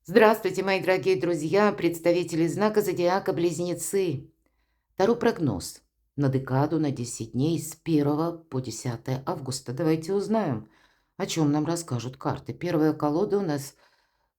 Здравствуйте, мои дорогие друзья, представители знака зодиака Близнецы. Таро прогноз на декаду на 10 дней с 1 по 10 августа. Давайте узнаем, о чем нам расскажут карты. Первая колода у нас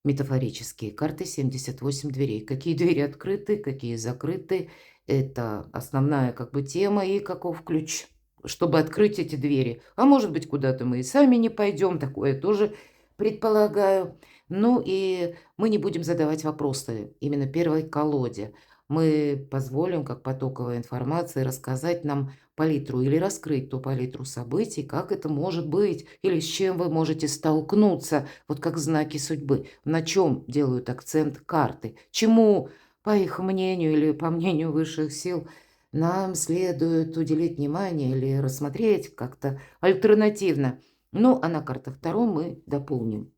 метафорические карты 78 дверей. Какие двери открыты, какие закрыты. Это основная тема и каков ключ, чтобы открыть эти двери. А может быть, куда-то мы и сами не пойдем, такое тоже предполагаю. Ну и мы не будем задавать вопросы именно первой колоде. Мы позволим, как потоковая информация, рассказать нам палитру или раскрыть ту палитру событий, как это может быть, или с чем вы можете столкнуться, вот как знаки судьбы, на чем делают акцент карты, чему, по их мнению или по мнению высших сил, нам следует уделить внимание или рассмотреть как-то альтернативно. Ну, а на картах Таро мы дополним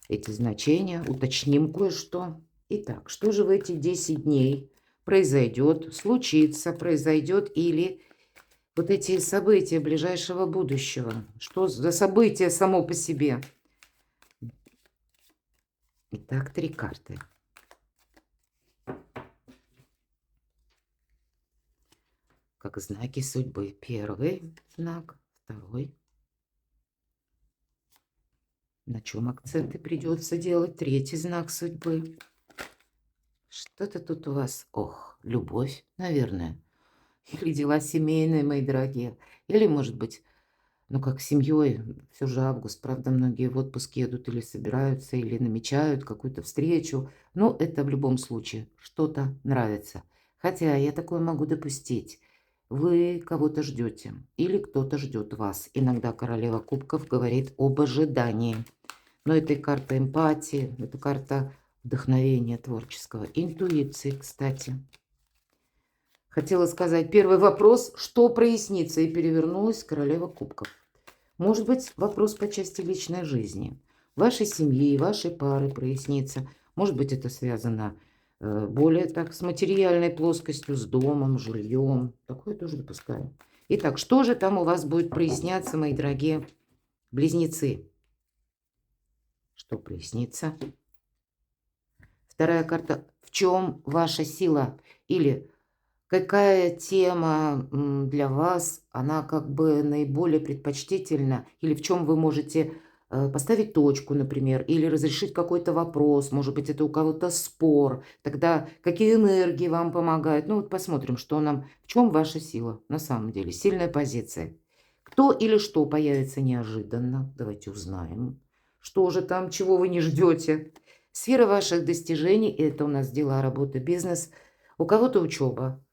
эти значения, уточним кое-что. Итак, что же в эти 10 дней произойдет, случится, произойдет или вот эти события ближайшего будущего? Что за событие само по себе? Итак, 3 карты. Как знаки судьбы. Первый знак, второй. На чем акценты придется делать? Третий знак судьбы. Что-то тут у вас, ох, любовь, наверное. Или дела семейные, мои дорогие. Или, может быть, ну, как семьей, все же август, правда, многие в отпуск едут или собираются, или намечают какую-то встречу. Но это в любом случае что-то нравится. Хотя я такое могу допустить. Вы кого-то ждете, или кто-то ждет вас. Иногда королева кубков говорит об ожидании. Но это и карта эмпатии, это карта вдохновения творческого, интуиции, кстати. Хотела сказать первый вопрос, что прояснится, и перевернулась королева кубков. Может быть, вопрос по части личной жизни, вашей семьи, вашей пары прояснится. Может быть, это связано более так с материальной плоскостью, с домом, жильем. Такое тоже допускаю. Итак, что же там у вас будет проясняться, мои дорогие близнецы? Что прояснится? Вторая карта. В чем ваша сила? Или какая тема для вас, она наиболее предпочтительна? Или в чем вы можете поставить точку, например, или разрешить какой-то вопрос, может быть, это у кого-то спор, тогда какие энергии вам помогают? Ну вот посмотрим, в чем ваша сила на самом деле, сильная позиция. Кто или что появится неожиданно? Давайте узнаем. Что же там, чего вы не ждете? Сфера ваших достижений – это у нас дела, работа, бизнес. У кого-то учеба.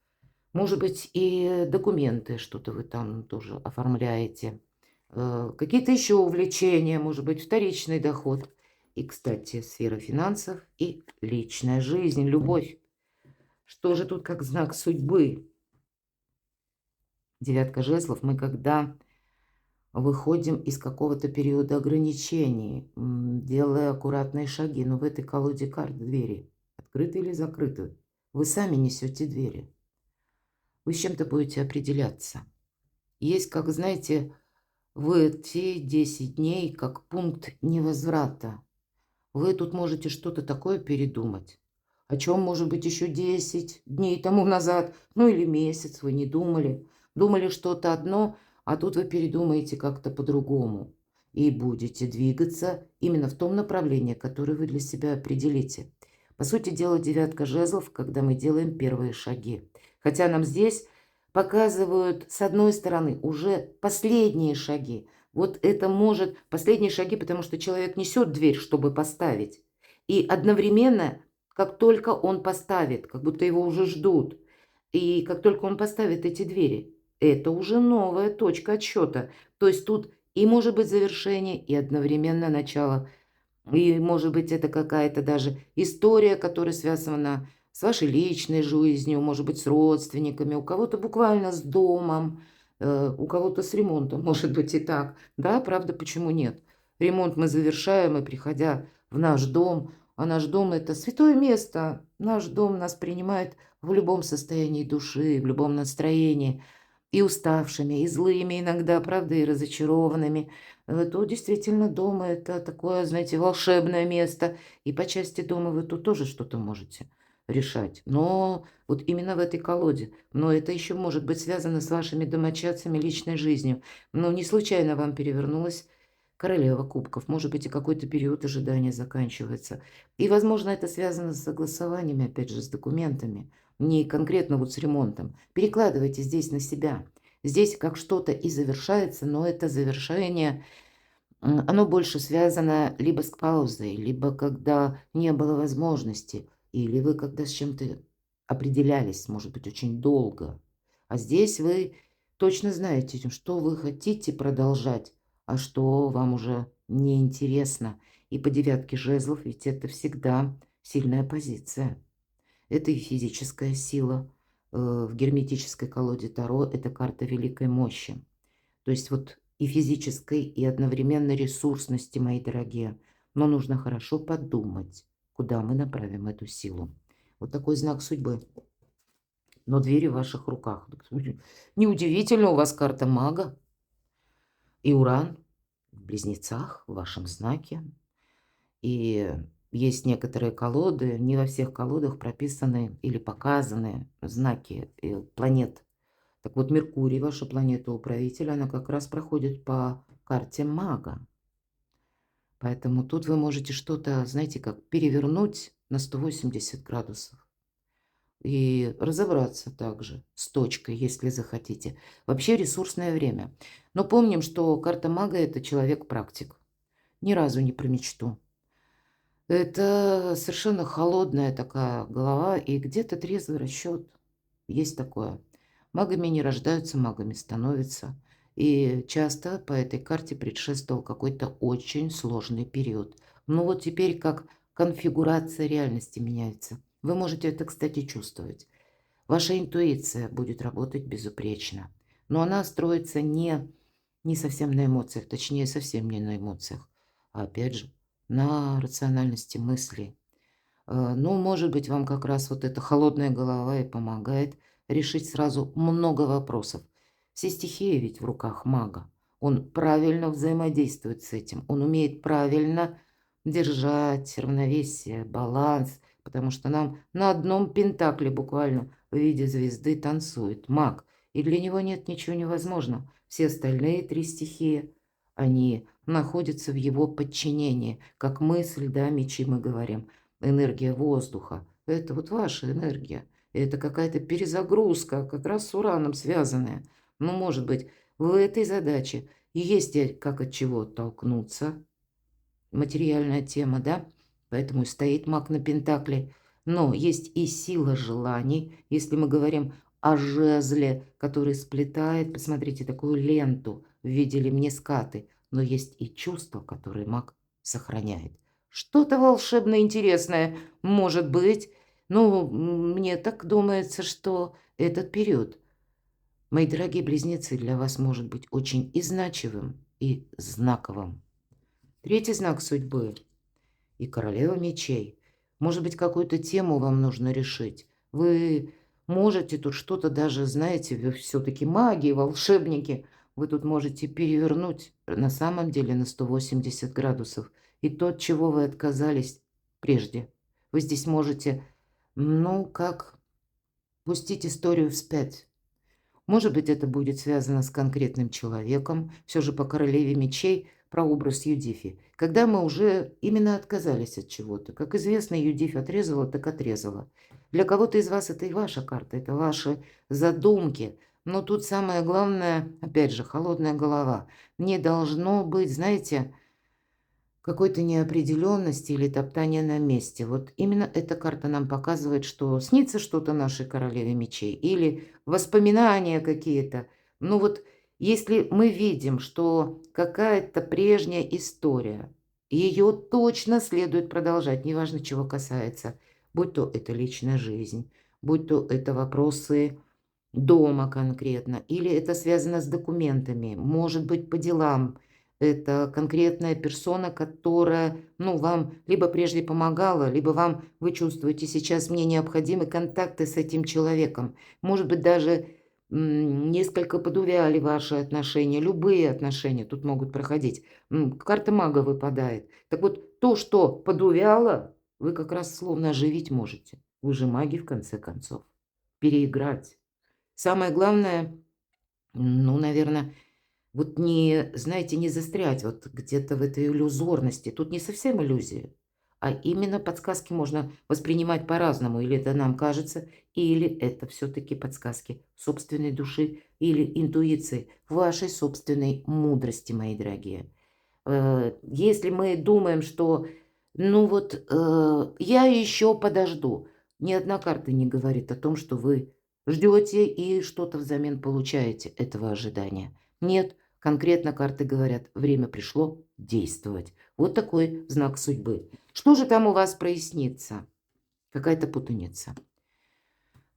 Может быть, и документы, что-то вы там тоже оформляете. Какие-то еще увлечения, может быть, вторичный доход. И, кстати, сфера финансов и личная жизнь, любовь. Что же тут как знак судьбы? Девятка жезлов. Мы когда выходим из какого-то периода ограничений, делая аккуратные шаги. Но в этой колоде карт двери открыты или закрыты. Вы сами несете двери. Вы с чем-то будете определяться. Есть, как знаете, в эти 10 дней как пункт невозврата. Вы тут можете что-то такое передумать, о чем, может быть, еще 10 дней тому назад, ну или месяц вы не думали. Думали что-то одно, а тут вы передумаете как-то по-другому. И будете двигаться именно в том направлении, которое вы для себя определите. По сути дела, девятка жезлов, когда мы делаем первые шаги. Хотя нам здесь показывают, с одной стороны, уже последние шаги. Вот это может последние шаги, потому что человек несет дверь, чтобы поставить. И одновременно, как только он поставит, как будто его уже ждут, и как только он поставит эти двери, это уже новая точка отсчета. То есть тут и может быть завершение, и одновременно начало. И может быть это какая-то даже история, которая связана с вашей личной жизнью, может быть с родственниками, у кого-то буквально с домом, у кого-то с ремонтом, может быть и так. Да, правда, почему нет? Ремонт мы завершаем, и приходя в наш дом, а наш дом – это святое место. Наш дом нас принимает в любом состоянии души, в любом настроении. И уставшими, и злыми иногда, правда, и разочарованными. то действительно дом — это такое, знаете, волшебное место. И по части дома вы тут тоже что-то можете решать. Но вот именно в этой колоде. Но это еще может быть связано с вашими домочадцами, личной жизнью. Но не случайно вам перевернулась королева кубков. Может быть, и какой-то период ожидания заканчивается. И, возможно, это связано с согласованиями, опять же, с документами. Не конкретно вот с ремонтом. Перекладывайте здесь на себя. Здесь как что-то и завершается, но это завершение, оно больше связано либо с паузой, либо когда не было возможности, или вы когда с чем-то определялись, может быть, очень долго. А здесь вы точно знаете, что вы хотите продолжать, а что вам уже неинтересно. И по девятке жезлов ведь это всегда сильная позиция. Это и физическая сила. В герметической колоде Таро это карта великой мощи. То есть вот и физической, и одновременно ресурсности, мои дорогие. Но нужно хорошо подумать, куда мы направим эту силу. Вот такой знак судьбы. Но двери в ваших руках. Неудивительно, у вас карта мага и Уран в близнецах, в вашем знаке. И есть некоторые колоды, не во всех колодах прописаны или показаны знаки планет. Так вот, Меркурий, ваша планета-управитель, она как раз проходит по карте мага. Поэтому тут вы можете что-то, знаете, как перевернуть на 180 градусов. И разобраться также с точкой, если захотите. Вообще ресурсное время. Но помним, что карта мага — это человек-практик. Ни разу не про мечту. Это совершенно холодная такая голова и где-то трезвый расчет. Есть такое. Магами не рождаются, магами становятся. И часто по этой карте предшествовал какой-то очень сложный период. Ну вот теперь как конфигурация реальности меняется. Вы можете это, кстати, чувствовать. Ваша интуиция будет работать безупречно. Но она строится не совсем на эмоциях, точнее, совсем не на эмоциях, а опять же на рациональности мыслей. Ну, может быть, вам как раз вот эта холодная голова и помогает решить сразу много вопросов. Все стихии ведь в руках мага. Он правильно взаимодействует с этим. Он умеет правильно держать равновесие, баланс, потому что нам на одном пентакле буквально в виде звезды танцует маг. И для него нет ничего невозможного. Все остальные три стихии, они находятся в его подчинении, как мысль, да, мечи мы говорим. Энергия воздуха — это вот ваша энергия. Это какая-то перезагрузка, как раз с Ураном связанная. Ну, может быть, в этой задаче есть как от чего оттолкнуться. Материальная тема, да? Поэтому и стоит маг на пентакле. Но есть и сила желаний. Если мы говорим о жезле, который сплетает, посмотрите, такую ленту в виде лемнискаты. Но есть и чувства, которые маг сохраняет. Что-то волшебно интересное может быть. Ну, мне так думается, что этот период, мои дорогие близнецы, для вас может быть очень и значимым, и знаковым. Третий знак судьбы и королева мечей. Может быть, какую-то тему вам нужно решить. Вы можете тут что-то даже, знаете, вы все-таки маги, волшебники. Вы тут можете перевернуть на самом деле на 180 градусов. И то, от чего вы отказались прежде. Вы здесь можете, ну, как пустить историю вспять. Может быть, это будет связано с конкретным человеком. Все же по королеве мечей прообраз Юдифи. Когда мы уже именно отказались от чего-то. Как известно, Юдифь отрезала, так отрезала. Для кого-то из вас это и ваша карта, это ваши задумки. Но тут самое главное, опять же, холодная голова. Не должно быть, знаете, какой-то неопределенности или топтания на месте. Вот именно эта карта нам показывает, что снится что-то нашей королеве мечей или воспоминания какие-то. Ну вот если мы видим, что какая-то прежняя история, ее точно следует продолжать, неважно чего касается, будь то это личная жизнь, будь то это вопросы дома конкретно, или это связано с документами, может быть, по делам. Это конкретная персона, которая, ну, вам либо прежде помогала, либо вы чувствуете, сейчас мне необходимы контакты с этим человеком. Может быть, даже несколько подувяли ваши отношения, любые отношения тут могут проходить. Карта мага выпадает. Так вот, то, что подувяло, вы как раз словно оживить можете. Вы же маги, в конце концов. Переиграть. Самое главное, ну, наверное, вот не, знаете, не застрять вот где-то в этой иллюзорности. Тут не совсем иллюзия, а именно подсказки можно воспринимать по-разному. Или это нам кажется, или это все-таки подсказки собственной души или интуиции, вашей собственной мудрости, мои дорогие. Если мы думаем, что, ну вот, я еще подожду, ни одна карта не говорит о том, что вы ждете и что-то взамен получаете этого ожидания. Нет, конкретно карты говорят, время пришло действовать. Вот такой знак судьбы. Что же там у вас прояснится? Какая-то путаница.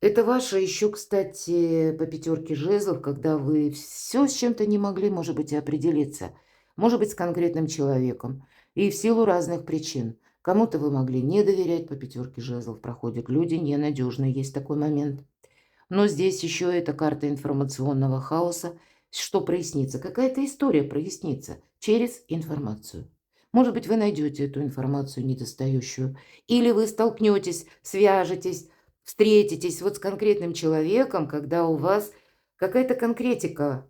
Это ваше еще, кстати, по пятерке жезлов, когда вы все с чем-то не могли, может быть, определиться. Может быть, с конкретным человеком. И в силу разных причин. Кому-то вы могли не доверять, по пятерке жезлов проходят люди ненадежные, есть такой момент. Но здесь еще эта карта информационного хаоса. Что прояснится? Какая-то история прояснится через информацию. Может быть, вы найдете эту информацию недостающую. Или вы столкнетесь, свяжетесь, встретитесь вот с конкретным человеком, когда у вас какая-то конкретика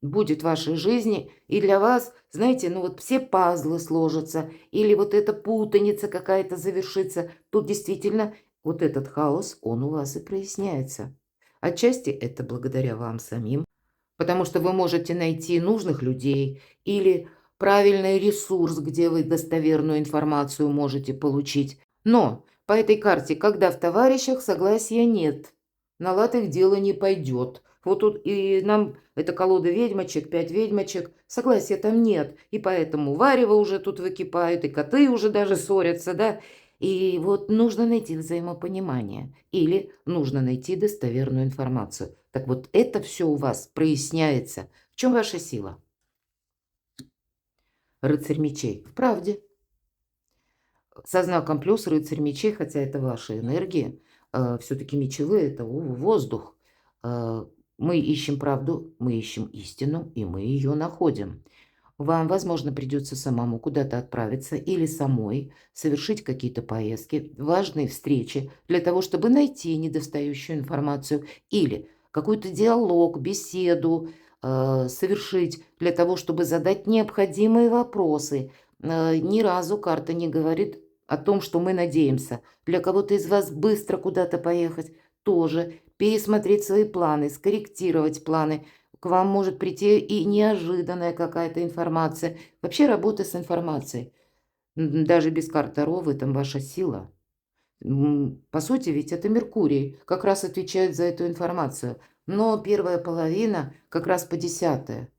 будет в вашей жизни, и для вас, знаете, ну вот все пазлы сложатся, или вот эта путаница какая-то завершится. Тут действительно вот этот хаос, он у вас и проясняется. Отчасти это благодаря вам самим, потому что вы можете найти нужных людей или правильный ресурс, где вы достоверную информацию можете получить. Но по этой карте, когда в товарищах согласия нет, на лад их дело не пойдет. Вот тут и нам эта колода ведьмочек, 5 ведьмочек, согласия там нет. И поэтому варево уже тут выкипают, и коты уже даже ссорятся, да. И вот нужно найти взаимопонимание или нужно найти достоверную информацию. Так вот, это все у вас проясняется. В чем ваша сила? Рыцарь мечей. В правде. Со знаком плюс рыцарь мечей, хотя это ваши энергии, все-таки мечевые – это воздух. Мы ищем правду, мы ищем истину, и мы ее находим. Вам, возможно, придется самому куда-то отправиться или самой совершить какие-то поездки, важные встречи для того, чтобы найти недостающую информацию или какой-то диалог, беседу совершить для того, чтобы задать необходимые вопросы. Ни разу карта не говорит о том, что мы надеемся. Для кого-то из вас быстро куда-то поехать тоже, пересмотреть свои планы, скорректировать планы. К вам может прийти и неожиданная какая-то информация. Вообще работа с информацией. Даже без карты Таро в этом ваша сила. По сути, ведь это Меркурий как раз отвечает за эту информацию. Но первая половина как раз по 10-е.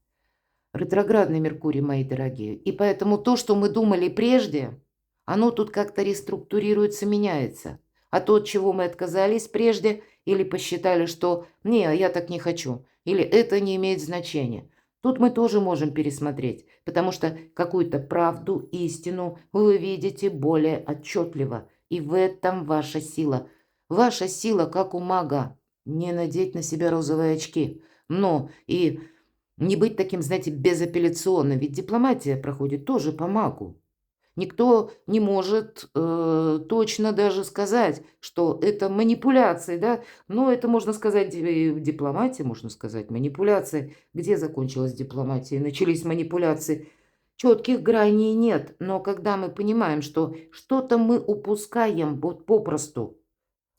Ретроградный Меркурий, мои дорогие. И поэтому то, что мы думали прежде, оно тут как-то реструктурируется, меняется. А то, от чего мы отказались прежде, или посчитали, что «не, я так не хочу», или «это не имеет значения». Тут мы тоже можем пересмотреть, потому что какую-то правду, истину вы видите более отчетливо. И в этом ваша сила. Ваша сила, как у мага, не надеть на себя розовые очки, но и не быть таким, знаете, безапелляционным, ведь дипломатия проходит тоже по магу. Никто не может точно даже сказать, что это манипуляции, да, но это можно сказать и в дипломатии, можно сказать манипуляции. Где закончилась дипломатия? Начались манипуляции. Четких граней нет, но когда мы понимаем, что что-то мы упускаем вот попросту,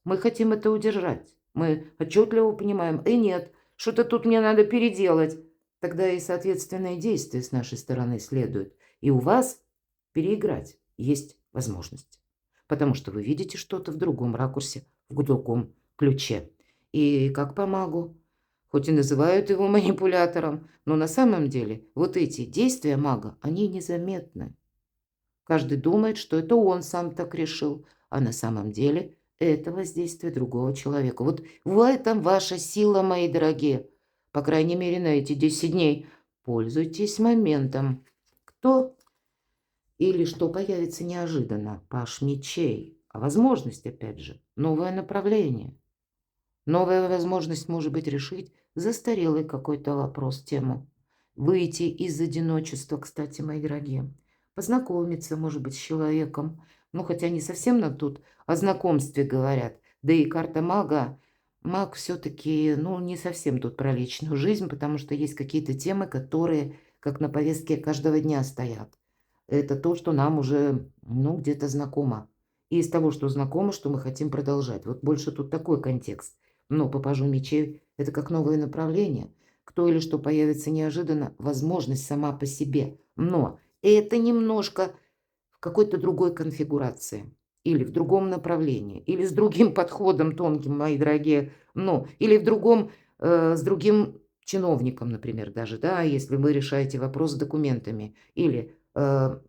мы хотим это удержать. Мы отчетливо понимаем, нет, что-то тут мне надо переделать. Тогда и соответственные действия с нашей стороны следуют. И у вас переиграть есть возможность. Потому что вы видите что-то в другом ракурсе, в другом ключе. И как по магу, хоть и называют его манипулятором, но на самом деле вот эти действия мага, они незаметны. Каждый думает, что это он сам так решил, а на самом деле это воздействие другого человека. Вот в этом ваша сила, мои дорогие. По крайней мере, на эти 10 дней. Пользуйтесь моментом. Кто или что появится неожиданно? Паш мечей. А возможность, опять же, новое направление. Новая возможность, может быть, решить застарелый какой-то вопрос, тему. Выйти из одиночества, кстати, мои дорогие. Познакомиться, может быть, с человеком. Ну, хотя не совсем нам тут о знакомстве говорят. Да и карта мага. Маг все-таки, ну, не совсем тут про личную жизнь, потому что есть какие-то темы, которые как на повестке каждого дня стоят. Это то, что нам уже, ну, где-то знакомо. И из того, что знакомо, что мы хотим продолжать. Вот больше тут такой контекст. Но по пажу мечей это как новое направление. Кто или что появится неожиданно, возможность сама по себе. Но это немножко в какой-то другой конфигурации. Или в другом направлении. Или с другим подходом тонким, мои дорогие. Ну, или в другом, с другим чиновником, например, даже, да, если вы решаете вопрос с документами. Или когда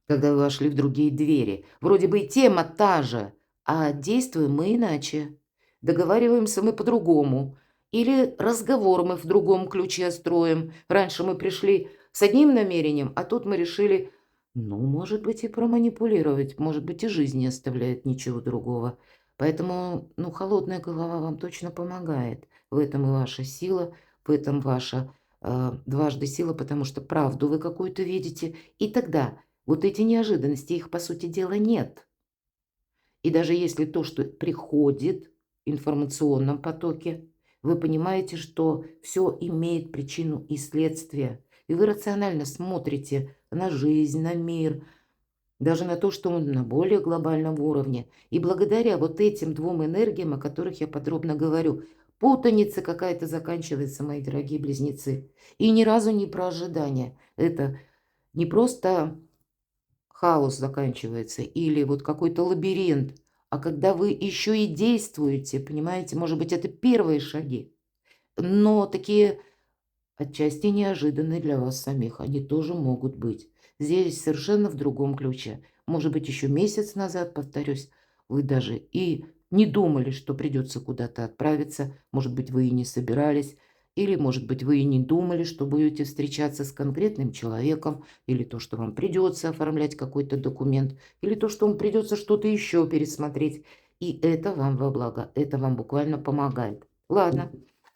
вы вошли в другие двери. Вроде бы и тема та же, а действуем мы иначе. Договариваемся мы по-другому. Или разговор мы в другом ключе строим. Раньше мы пришли с одним намерением, а тут мы решили, ну, может быть, и проманипулировать, может быть, и жизнь не оставляет ничего другого. Поэтому, ну, холодная голова вам точно помогает. В этом и ваша сила, в этом ваша дважды сила, потому что правду вы какую-то видите. И тогда вот эти неожиданности, их, по сути дела, нет. И даже если то, что приходит в информационном потоке, вы понимаете, что все имеет причину и следствие. И вы рационально смотрите на жизнь, на мир, даже на то, что он на более глобальном уровне. И благодаря вот этим двум энергиям, о которых я подробно говорю, путаница какая-то заканчивается, мои дорогие близнецы. И ни разу не про ожидания. Это не просто хаос заканчивается или вот какой-то лабиринт, а когда вы еще и действуете, понимаете, может быть, это первые шаги, но такие отчасти неожиданные для вас самих, они тоже могут быть. Здесь совершенно в другом ключе. Может быть, еще месяц назад, повторюсь, вы даже и не думали, что придется куда-то отправиться. Может быть, вы и не собирались. Или, может быть, вы и не думали, что будете встречаться с конкретным человеком. Или то, что вам придется оформлять какой-то документ. Или то, что вам придется что-то еще пересмотреть. И это вам во благо. Это вам буквально помогает. Ладно,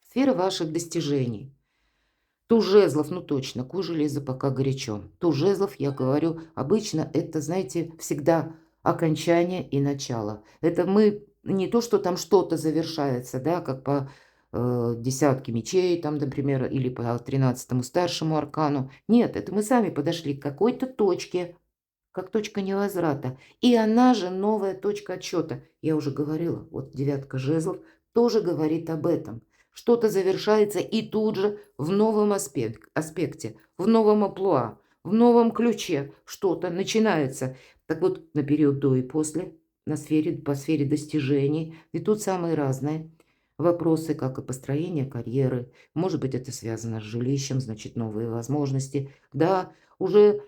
сфера ваших достижений. Туз жезлов, ну точно, куй железо пока горячо. Туз жезлов, я говорю, обычно это, знаете, всегда окончание и начало. Это мы не то, что там что-то завершается, да, как по десятке мечей, там, например, или по 13-му старшему аркану. Нет, это мы сами подошли к какой-то точке, как точка невозврата. И она же новая точка отсчета. Я уже говорила, вот девятка жезлов тоже говорит об этом. Что-то завершается и тут же в новом аспекте, в новом амплуа, в новом ключе что-то начинается. Так вот, на период до и после, по сфере достижений, и тут самые разные вопросы, как и построение карьеры. Может быть, это связано с жилищем, значит, новые возможности. Да, уже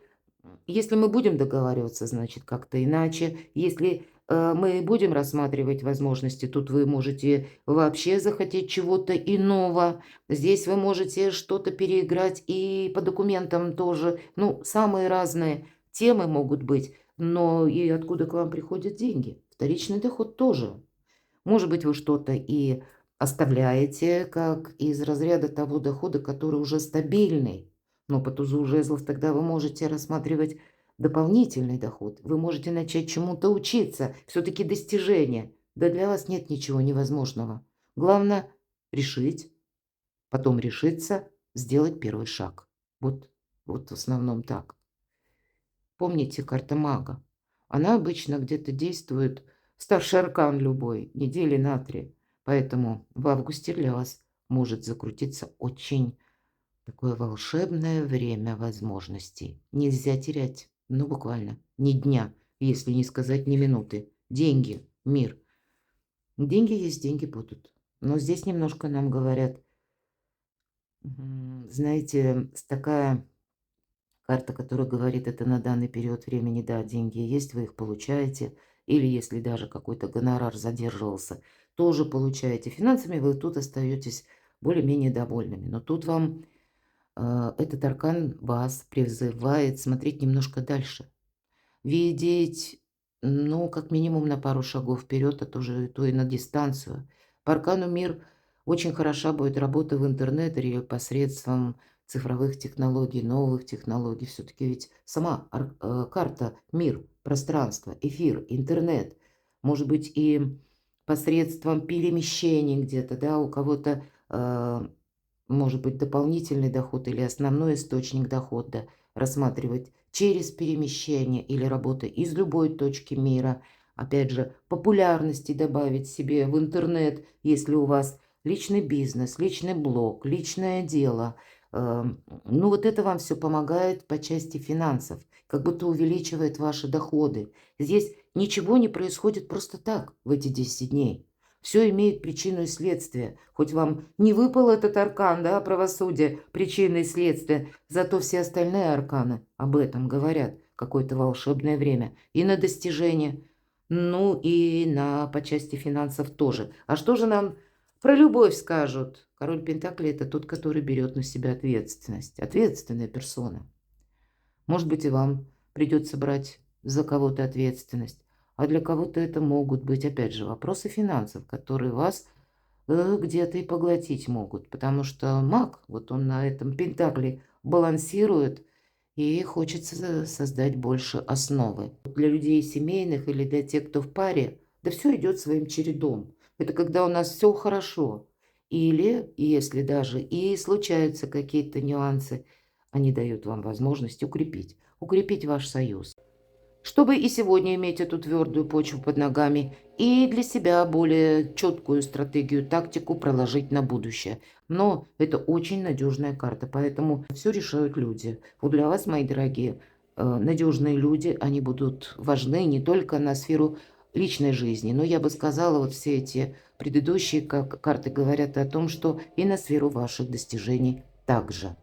если мы будем договариваться, значит, как-то иначе. Если мы будем рассматривать возможности, тут вы можете вообще захотеть чего-то иного. Здесь вы можете что-то переиграть и по документам тоже. Ну, самые разные темы могут быть, но и откуда к вам приходят деньги. Вторичный доход тоже. Может быть, вы что-то и оставляете, как из разряда того дохода, который уже стабильный. Но по тузу жезлов тогда вы можете рассматривать дополнительный доход. Вы можете начать чему-то учиться. Все-таки достижение. Да для вас нет ничего невозможного. Главное решить, потом решиться, сделать первый шаг. Вот в основном так. Помните, карта мага. Она обычно где-то действует, старший аркан любой, недели на 3. Поэтому в августе для вас может закрутиться очень такое волшебное время возможностей. Нельзя терять, ну буквально, ни дня, если не сказать ни минуты. Деньги, мир. Деньги есть, деньги будут. Но здесь немножко нам говорят, знаете, такая карта, которая говорит, это на данный период времени, да, деньги есть, вы их получаете. Или если даже какой-то гонорар задерживался, тоже получаете. Финансами вы тут остаетесь более-менее довольными. Но тут вам этот аркан вас призывает смотреть немножко дальше. Видеть, ну, как минимум на пару шагов вперед, а то и на дистанцию. По аркану мир очень хороша будет работа в интернете или посредством цифровых технологий, новых технологий. Все-таки ведь сама карта, мир, пространство, эфир, интернет, может быть и посредством перемещений где-то, да, у кого-то может быть дополнительный доход или основной источник дохода рассматривать через перемещение или работа из любой точки мира. Опять же, популярности добавить себе в интернет, если у вас личный бизнес, личный блог, личное дело. Ну вот это вам все помогает по части финансов, как будто увеличивает ваши доходы. Здесь ничего не происходит просто так в эти 10 дней. Все имеет причину и следствие. Хоть вам не выпал этот аркан, да, правосудие, причины и следствия, зато все остальные арканы об этом говорят какое-то волшебное время. И на достижение, ну и по части финансов тоже. А что же нам про любовь скажут? Король Пентаклей – это тот, который берет на себя ответственность. Ответственная персона. Может быть, и вам придется брать за кого-то ответственность. А для кого-то это могут быть, опять же, вопросы финансов, которые вас где-то и поглотить могут. Потому что маг, вот он на этом пентакле балансирует, и хочется создать больше основы. Для людей семейных или для тех, кто в паре, да все идет своим чередом. Это когда у нас все хорошо. Или, если даже и случаются какие-то нюансы, они дают вам возможность укрепить ваш союз. Чтобы и сегодня иметь эту твердую почву под ногами и для себя более четкую стратегию, тактику проложить на будущее. Но это очень надежная карта, поэтому все решают люди. Вот для вас, мои дорогие, надежные люди, они будут важны не только на сферу личной жизни, но я бы сказала, вот все эти предыдущие карты говорят о том, что и на сферу ваших достижений также.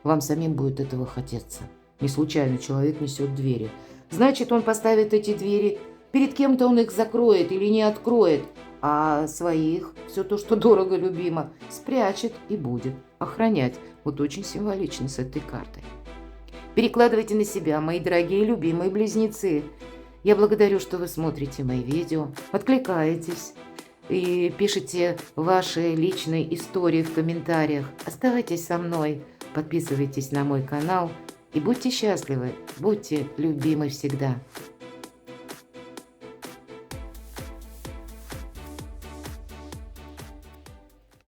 Вам самим будет этого хотеться. Не случайно человек несет двери. Значит, он поставит эти двери, перед кем-то он их закроет или не откроет, а своих, все то, что дорого, любимо, спрячет и будет охранять. Вот очень символично с этой картой. Перекладывайте на себя, мои дорогие любимые близнецы. Я благодарю, что вы смотрите мои видео, откликаетесь и пишите ваши личные истории в комментариях. Оставайтесь со мной, подписывайтесь на мой канал. И будьте счастливы, будьте любимы всегда.